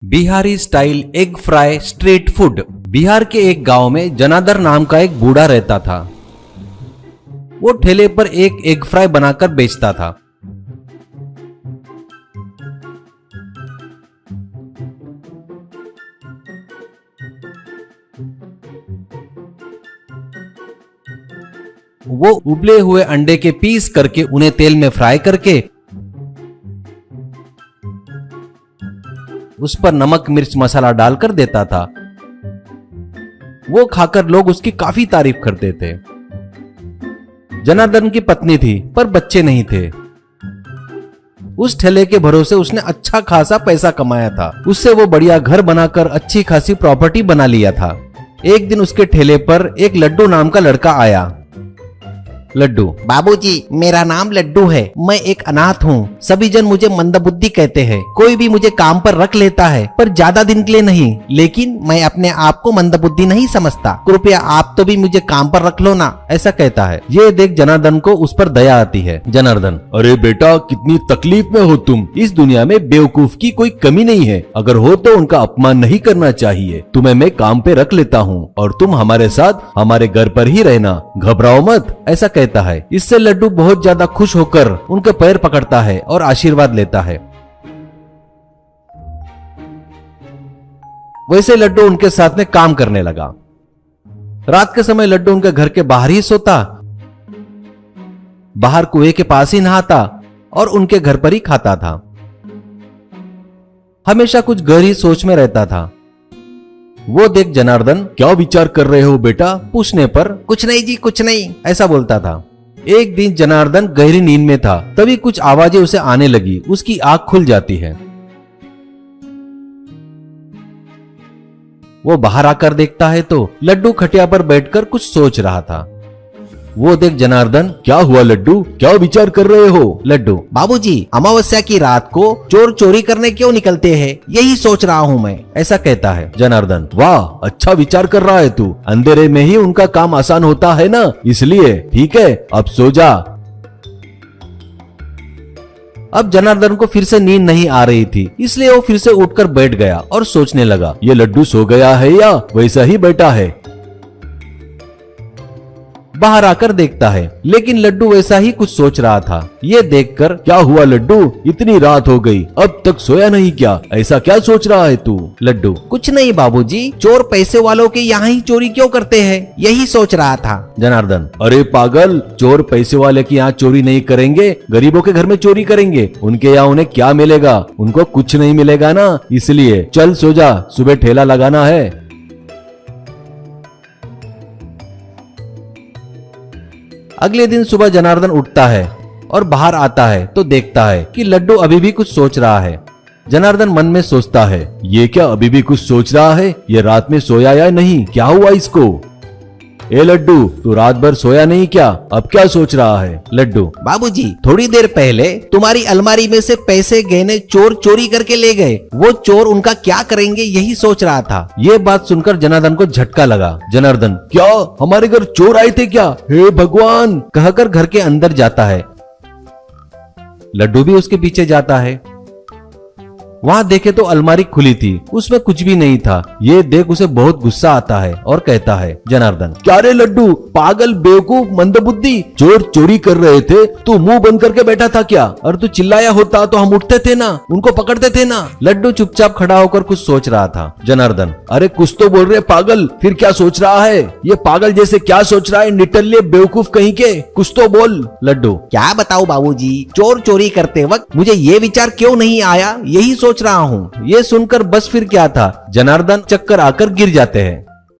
Bihari style egg fry street food. Bihar के एक गांव में जनार्दन नाम का एक बूढ़ा रहता था। वो ठेले पर एक एग फ्राई बनाकर बेचता था। वो उबले हुए अंडे के पीस करके उन्हें तेल में फ्राई करके उस पर नमक मिर्च मसाला डालकर देता था। वो खाकर लोग उसकी काफी तारीफ करते थे। जनार्दन की पत्नी थी पर बच्चे नहीं थे। उस ठेले के भरोसे उसने अच्छा खासा पैसा कमाया था। उससे वो बढ़िया घर बनाकर अच्छी खासी प्रॉपर्टी बना लिया था। एक दिन उसके ठेले पर एक लड्डू नाम का लड़का आया। लड्डू: बाबूजी, मेरा नाम लड्डू है। मैं एक अनाथ हूँ। सभी जन मुझे मंदबुद्धि कहते हैं। कोई भी मुझे काम पर रख लेता है पर ज्यादा दिन के लिए नहीं। लेकिन मैं अपने आप को मंदबुद्धि नहीं समझता। कृपया आप तो भी मुझे काम पर रख लो ना। ऐसा कहता है। ये देख जनार्दन को उस पर दया आती है। जनार्दन: अरे बेटा, कितनी तकलीफ में हो तुम। इस दुनिया में बेवकूफ की कोई कमी नहीं है। अगर हो तो उनका अपमान नहीं करना चाहिए। तुम्हें मैं काम पे रख लेता हूँ और तुम हमारे साथ हमारे घर पर ही रहना। घबराओ मत। ऐसा कहता है। इससे लड्डू बहुत ज्यादा खुश होकर उनके पैर पकड़ता है और आशीर्वाद लेता है। वैसे लड्डू उनके साथ में काम करने लगा। रात के समय लड्डू उनके घर के बाहर ही सोता, बाहर कुएं के पास ही नहाता और उनके घर पर ही खाता था। हमेशा कुछ गहरी सोच में रहता था। वो देख जनार्दन क्या विचार कर रहे हो बेटा पूछने पर कुछ नहीं जी, कुछ नहीं, ऐसा बोलता था। एक दिन जनार्दन गहरी नींद में था। तभी कुछ आवाजें उसे आने लगी। उसकी आंख खुल जाती है। वो बाहर आकर देखता है तो लड्डू खटिया पर बैठकर कुछ सोच रहा था। वो देख जनार्दन: क्या हुआ लड्डू, क्या विचार कर रहे हो? लड्डू: बाबूजी, अमावस्या की रात को चोर चोरी करने क्यों निकलते हैं, यही सोच रहा हूँ मैं। ऐसा कहता है। जनार्दन: वाह, अच्छा विचार कर रहा है तू। अंधेरे में ही उनका काम आसान होता है ना, इसलिए ठीक है, अब सो जा। अब जनार्दन को फिर से नींद नहीं आ रही थी, इसलिए वो फिर से उठकर बैठ गया और सोचने लगा, ये लड्डू सो गया है या वैसा ही बैठा है। बाहर आकर देखता है, लेकिन लड्डू वैसा ही कुछ सोच रहा था। ये देखकर: क्या हुआ लड्डू, इतनी रात हो गई, अब तक सोया नहीं क्या? ऐसा क्या सोच रहा है तू? लड्डू: कुछ नहीं बाबूजी, चोर पैसे वालों के यहाँ ही चोरी क्यों करते हैं, यही सोच रहा था। जनार्दन: अरे पागल, चोर पैसे वाले के यहाँ चोरी नहीं करेंगे, गरीबों के घर में चोरी करेंगे। उनके यहाँ उन्हें क्या मिलेगा? उनको कुछ नहीं मिलेगा ना, इसलिए चल सो जा, सुबह ठेला लगाना है। अगले दिन सुबह जनार्दन उठता है और बाहर आता है तो देखता है कि लड्डू अभी भी कुछ सोच रहा है। जनार्दन मन में सोचता है, ये क्या अभी भी कुछ सोच रहा है? ये रात में सोया या नहीं? क्या हुआ इसको? ए लड्डू, तू रात भर सोया नहीं क्या? अब क्या सोच रहा है? लड्डू: बाबूजी, थोड़ी देर पहले तुम्हारी अलमारी में से पैसे गहने चोर चोरी करके ले गए। वो चोर उनका क्या करेंगे, यही सोच रहा था। ये बात सुनकर जनार्दन को झटका लगा। जनार्दन: क्या हमारे घर चोर आए थे क्या? हे भगवान, कहकर घर के अंदर जाता है। लड्डू भी उसके पीछे जाता है। वहां देखे तो अलमारी खुली थी, उसमें कुछ भी नहीं था। ये देख उसे बहुत गुस्सा आता है और कहता है। जनार्दन: क्या रे लड्डू, पागल, बेवकूफ, मंदबुद्धि, चोर चोरी कर रहे थे, तू मुंह बंद करके बैठा था क्या? और तू चिल्लाया होता तो हम उठते थे ना, उनको पकड़ते थे ना। लड्डू चुपचाप खड़ा होकर कुछ सोच रहा था। जनार्दन: अरे कुछ तो बोल रहे पागल, फिर क्या सोच रहा है? ये पागल जैसे क्या सोच रहा है, निटल्ले बेवकूफ कहीं के, कुछ तो बोल। लड्डू: क्या बताऊं बाबूजी, चोर चोरी करते वक्त मुझे ये विचार क्यों नहीं आया, यही सोच रहा हूँ। ये सुनकर बस फिर क्या था, जनार्दन चक्कर आकर गिर जाते हैं।